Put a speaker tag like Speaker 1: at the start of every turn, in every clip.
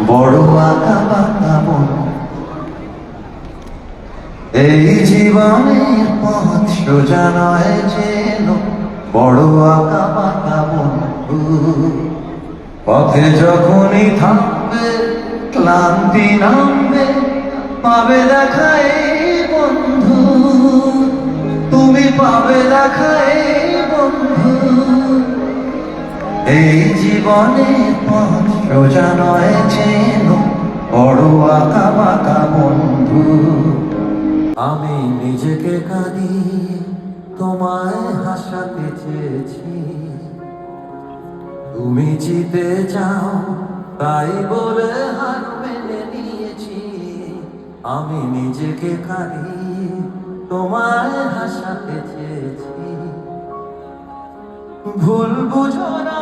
Speaker 1: বড় আঁকা বাঁকা মন, এই জীবনের পথ সোজা নয় যেন, বড় আঁকা বাঁকা বন্ধু। পথে যখনই থামবে, ক্লান্তি নামবে, পাবে দেখা এই বন্ধু, তুমি পাবে দেখা এই বন্ধু। এই জীবনের পথ সোজা নয় যেন, বড় আঁকা বাঁকা বন্ধু। আমি নিজেকে কাঁদিয়ে তোমায় হাসাতে চেয়েছি, তুমি জিতে যাও তাই বলে হার মেনে নিয়েছি। আমি নিজেকে কাঁদিয়ে তোমায় হাসাতে চেয়েছি। ভুল বুঝো না,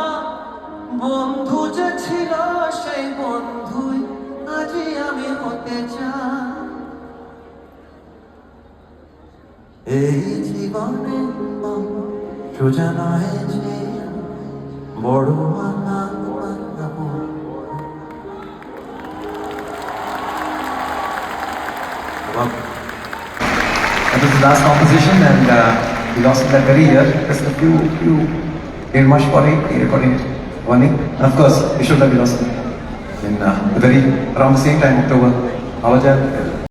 Speaker 1: বন্ধু যে ছিল সেই বন্ধুই আজই আমি হতে চাই। এই জীবনে সোজা নয় যে, বড় আঁকা বাঁকা মন।
Speaker 2: That was the last composition, and we lost that very year. Just a few dear much pare recording one, and of course we should have lost it in the very around the same time, October. Our